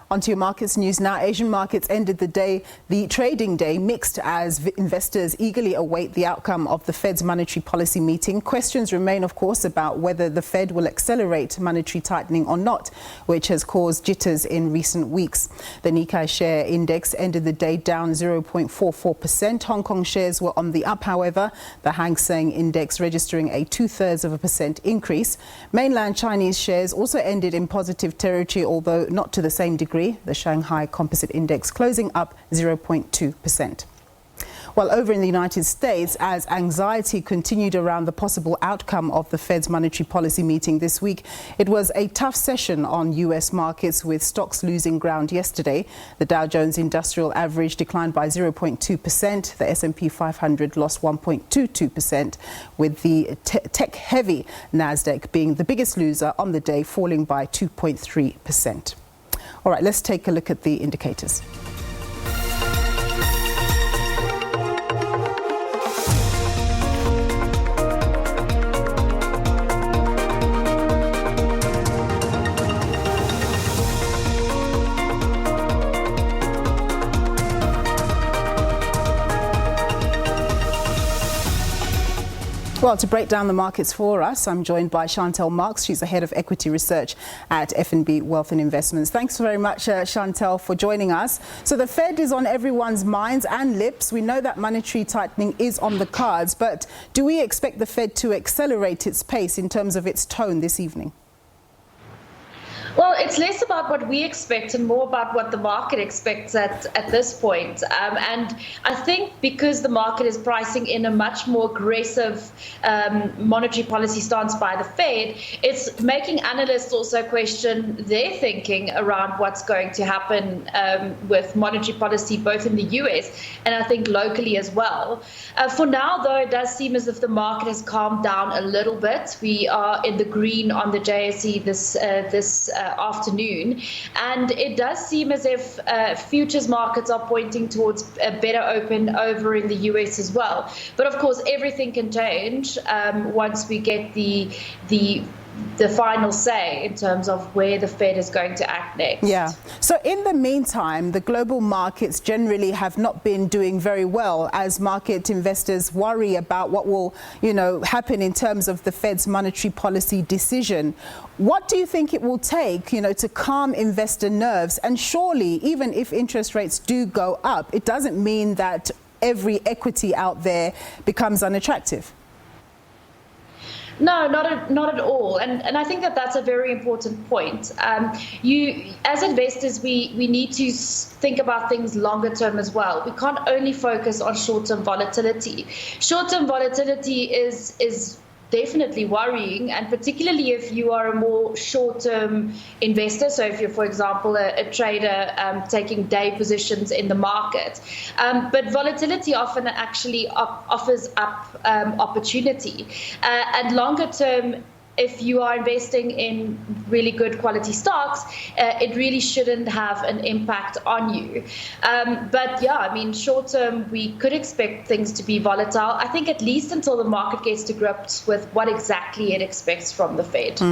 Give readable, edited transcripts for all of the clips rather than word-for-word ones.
Onto your markets news now. Asian markets ended the trading day mixed as investors eagerly await the outcome of the Fed's monetary policy meeting. Questions remain, of course, about whether the Fed will accelerate monetary tightening or not, which has caused jitters in recent weeks. The Nikkei share index ended the day down 0.44%. Hong Kong shares were on the up, however, the Hang Seng index registering a 0.2% increase. Mainland Chinese shares also ended in positive territory, although not to the same degree. The Shanghai Composite Index closing up 0.2%. While over in the United States, as anxiety continued around the possible outcome of the Fed's monetary policy meeting this week, it was a tough session on U.S. markets, with stocks losing ground yesterday. The Dow Jones Industrial Average declined by 0.2%. The S&P 500 lost 1.22%, with the tech-heavy Nasdaq being the biggest loser on the day, falling by 2.3%. All right, let's take a look at the indicators. Well, to break down the markets for us, I'm joined by Chantel Marks. She's the head of equity research at F&B Wealth and Investments. Thanks very much, Chantel, for joining us. So the Fed is on everyone's minds and lips. We know that monetary tightening is on the cards, but do we expect the Fed to accelerate its pace in terms of its tone this evening? Well, it's less about what we expect and more about what the market expects at this point. And I think because the market is pricing in a much more aggressive monetary policy stance by the Fed, it's making analysts also question their thinking around what's going to happen with monetary policy, both in the US and I think locally as well. For now, though, it does seem as if the market has calmed down a little bit. We are in the green on the JSE this afternoon, and it does seem as if futures markets are pointing towards a better open over in the US as well. But of course, everything can change once we get the final say in terms of where the Fed is going to act next. Yeah. So in the meantime, the global markets generally have not been doing very well as market investors worry about what will, happen in terms of the Fed's monetary policy decision. What do you think it will take, to calm investor nerves? And surely, even if interest rates do go up, it doesn't mean that every equity out there becomes unattractive. No, not at all. And I think that's a very important point. As investors, we need to think about things longer term as well. We can't only focus on short-term volatility. Short-term volatility is definitely worrying, and particularly if you are a more short-term investor. So if you're, for example, a trader taking day positions in the market. But volatility often actually offers up opportunity. And longer term, if you are investing in really good quality stocks, it really shouldn't have an impact on you. But yeah, I mean, short term, we could expect things to be volatile, I think, at least until the market gets to grips with what exactly it expects from the Fed.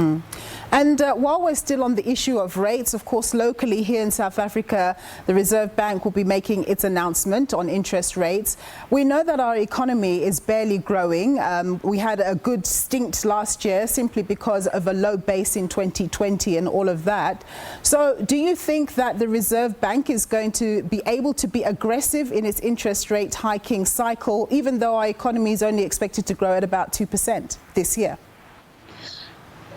And while we're still on the issue of rates, of course, locally here in South Africa, the Reserve Bank will be making its announcement on interest rates. We know that our economy is barely growing. We had a good stint last year simply because of a low base in 2020 and all of that. So do you think that the Reserve Bank is going to be able to be aggressive in its interest rate hiking cycle, even though our economy is only expected to grow at about 2% this year?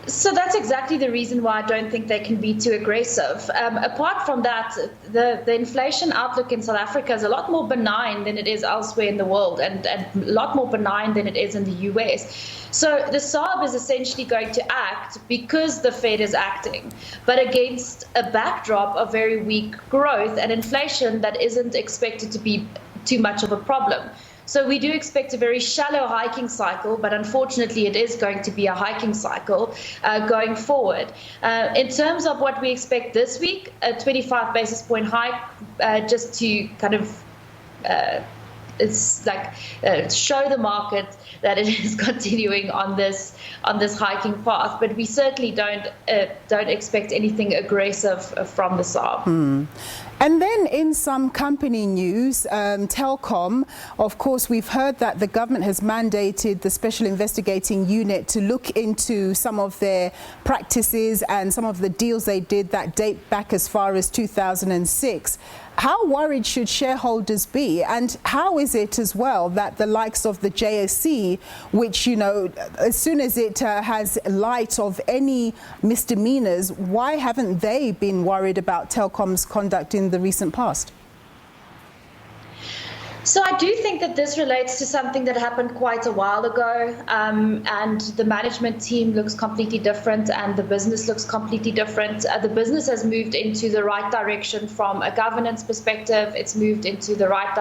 So that's exactly the reason why I don't think they can be too aggressive. Apart from that, the inflation outlook in South Africa is a lot more benign than it is elsewhere in the world, and a lot more benign than it is in the US. So the SARB is essentially going to act because the Fed is acting, but against a backdrop of very weak growth and inflation that isn't expected to be too much of a problem. So we do expect a very shallow hiking cycle, but unfortunately it is going to be a hiking cycle going forward. In terms of what we expect this week, a 25 basis point hike, just to kind of show the market that it is continuing on this hiking path. But we certainly don't expect anything aggressive from the SARB. And then in some company news, Telecom, of course, we've heard that the government has mandated the Special Investigating Unit to look into some of their practices and some of the deals they did that date back as far as 2006. How worried should shareholders be? And how is it as well that the likes of the JSE, which, as soon as it has light of any misdemeanors, why haven't they been worried about Telecom's conduct in the recent past? So I do think that this relates to something that happened quite a while ago, and the management team looks completely different and the business looks completely different. The business has moved into the right direction from a governance perspective. It's moved into the right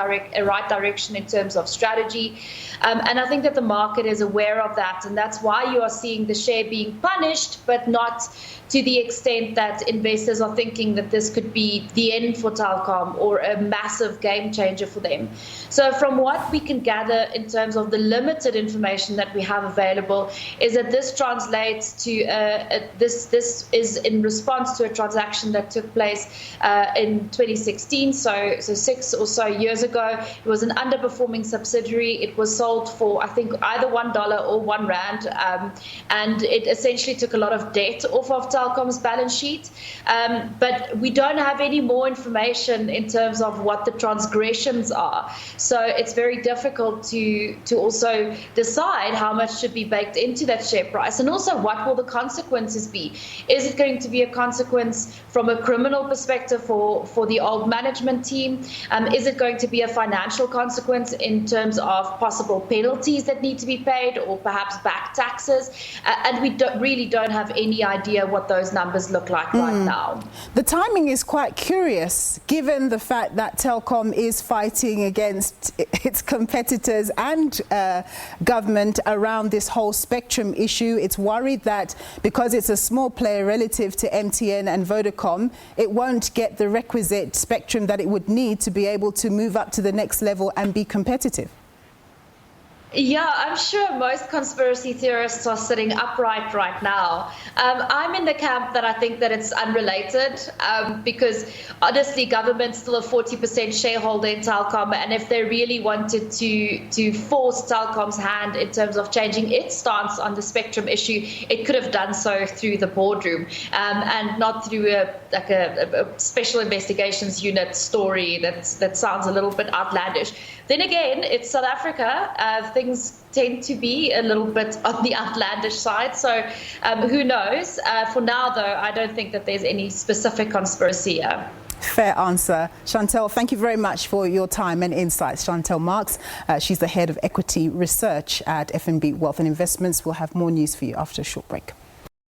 direction in terms of strategy. And I think that the market is aware of that. And that's why you are seeing the share being punished, but not to the extent that investors are thinking that this could be the end for Telecom or a massive game changer for them. So from what we can gather in terms of the limited information that we have available is that this translates to this is in response to a transaction that took place in 2016, so 6 or so years ago. It was an underperforming subsidiary. It was sold for, I think, either $1 or R1, and it essentially took a lot of debt off of Telecom's balance sheet. But we don't have any more information in terms of what the transgressions are. So it's very difficult to also decide how much should be baked into that share price, and also what will the consequences be. Is it going to be a consequence from a criminal perspective for the old management team? Is it going to be a financial consequence in terms of possible penalties that need to be paid, or perhaps back taxes? And we really don't have any idea what those numbers look like right now. The timing is quite curious, given the fact that Telecom is fighting against its competitors and government around this whole spectrum issue. It's worried that because it's a small player relative to MTN and Vodacom, it won't get the requisite spectrum that it would need to be able to move up to the next level and be competitive. Yeah, I'm sure most conspiracy theorists are sitting upright right now. I'm in the camp that I think that it's unrelated, because honestly, government's still a 40% shareholder in Telecom, and if they really wanted to force Telecom's hand in terms of changing its stance on the spectrum issue, it could have done so through the boardroom, and not through a special investigations unit story that sounds a little bit outlandish. Then again, it's South Africa. Things tend to be a little bit on the outlandish side. So who knows? For now, though, I don't think that there's any specific conspiracy. Fair answer. Chantel, thank you very much for your time and insights. Chantel Marks, she's the head of equity research at FNB Wealth and Investments. We'll have more news for you after a short break.